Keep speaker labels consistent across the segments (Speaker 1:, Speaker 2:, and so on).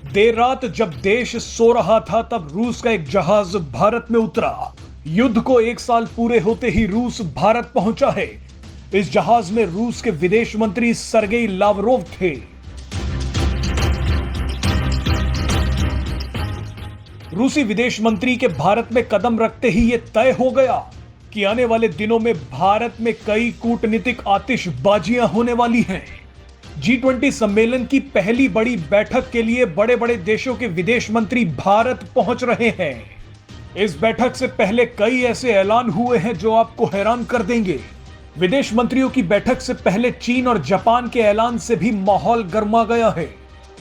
Speaker 1: देर रात जब देश सो रहा था तब रूस का एक जहाज भारत में उतरा। युद्ध को 1 साल पूरे होते ही रूस भारत पहुंचा है। इस जहाज में रूस के विदेश मंत्री सरगेई लावरोव थे। रूसी विदेश मंत्री के भारत में कदम रखते ही यह तय हो गया कि आने वाले दिनों में भारत में कई कूटनीतिक आतिशबाजियां होने वाली हैं। G20 सम्मेलन की पहली बड़ी बैठक के लिए बड़े बड़े देशों के विदेश मंत्री भारत पहुंच रहे हैं। इस बैठक से पहले कई ऐसे ऐलान हुए हैं जो आपको हैरान कर देंगे। विदेश मंत्रियों की बैठक से पहले चीन और जापान के ऐलान से भी माहौल गर्मा गया है।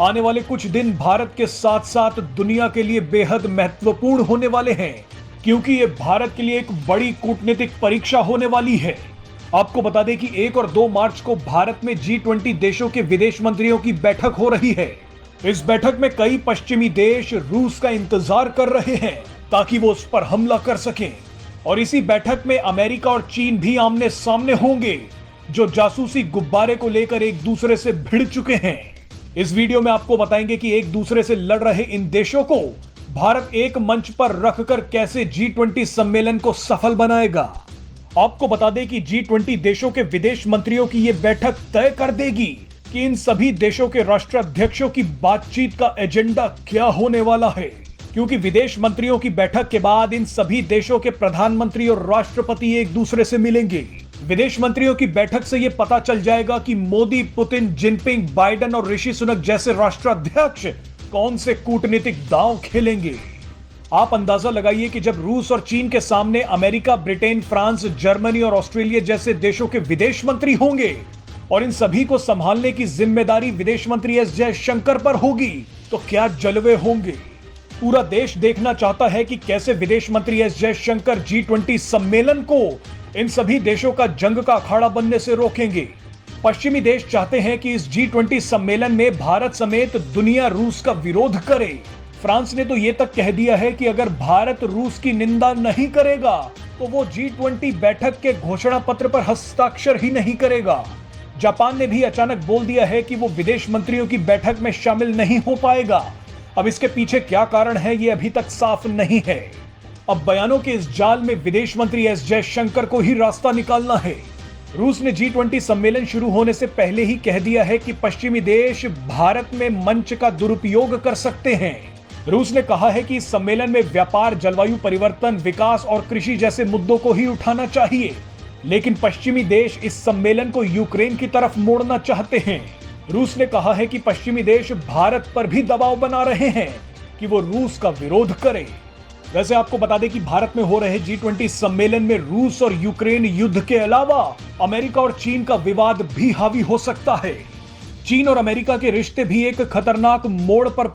Speaker 1: आने वाले कुछ दिन भारत के साथ साथ दुनिया के लिए बेहद महत्वपूर्ण होने वाले हैं, क्योंकि ये भारत के लिए एक बड़ी कूटनीतिक परीक्षा होने वाली है। आपको बता दें कि 1 और 2 मार्च को भारत में G20 देशों के विदेश मंत्रियों की बैठक हो रही है। इस बैठक में कई पश्चिमी देश रूस का इंतजार कर रहे हैं ताकि वो उस पर हमला कर सकें, और इसी बैठक में अमेरिका और चीन भी आमने सामने होंगे, जो जासूसी गुब्बारे को लेकर एक दूसरे से भिड़ चुके हैं। इस वीडियो में आपको बताएंगे कि एक दूसरे से लड़ रहे इन देशों को भारत एक मंच पर रखकर कैसे G20 सम्मेलन को सफल बनाएगा। आपको बता दें कि G20 देशों के विदेश मंत्रियों की यह बैठक तय कर देगी कि इन सभी देशों के राष्ट्राध्यक्षों की बातचीत का एजेंडा क्या होने वाला है, क्योंकि विदेश मंत्रियों की बैठक के बाद इन सभी देशों के प्रधानमंत्री और राष्ट्रपति एक दूसरे से मिलेंगे। विदेश मंत्रियों की बैठक से यह पता चल जाएगा कि मोदी, पुतिन, जिनपिंग, बाइडेन और ऋषि सुनक जैसे राष्ट्राध्यक्ष कौन से कूटनीतिक दांव खेलेंगे। आप अंदाजा लगाइए कि जब रूस और चीन के सामने अमेरिका, ब्रिटेन, फ्रांस, जर्मनी और ऑस्ट्रेलिया जैसे देशों के विदेश मंत्री होंगे और इन सभी को संभालने की जिम्मेदारी विदेश मंत्री एस जयशंकर पर होगी, तो क्या जलवे होंगे। पूरा देश देखना चाहता है कि कैसे विदेश मंत्री एस जयशंकर G20 सम्मेलन को इन सभी देशों का जंग का अखाड़ा बनने से रोकेंगे। पश्चिमी देश चाहते हैं कि इस G20 सम्मेलन में भारत समेत दुनिया रूस का विरोध करे। फ्रांस ने तो यह तक कह दिया है कि अगर भारत रूस की निंदा नहीं करेगा तो वो G20 बैठक के घोषणा पत्र पर हस्ताक्षर ही नहीं करेगा। जापान ने भी अचानक बोल दिया है कि वो विदेश मंत्रियों की बैठक में शामिल नहीं हो पाएगा। अब इसके पीछे क्या कारण है ये अभी तक साफ नहीं है। अब बयानों के इस जाल में विदेश मंत्री एस जयशंकर को ही रास्ता निकालना है। रूस ने G20 सम्मेलन शुरू होने से पहले ही कह दिया है कि पश्चिमी देश भारत में मंच का दुरुपयोग कर सकते हैं। रूस ने कहा है कि इस सम्मेलन में व्यापार, जलवायु परिवर्तन, विकास और कृषि जैसे मुद्दों को ही उठाना चाहिए, लेकिन पश्चिमी देश इस सम्मेलन को यूक्रेन की तरफ मोड़ना चाहते हैं। रूस ने कहा है कि पश्चिमी देश भारत पर भी दबाव बना रहे हैं कि वो रूस का विरोध करे। वैसे आपको बता दें कि भारत में हो रहे G20 सम्मेलन में रूस और यूक्रेन युद्ध के अलावा अमेरिका और चीन का विवाद भी हावी हो सकता है। चीन और अमेरिका के रिश्ते भी एक खतरनाक मोड़ पर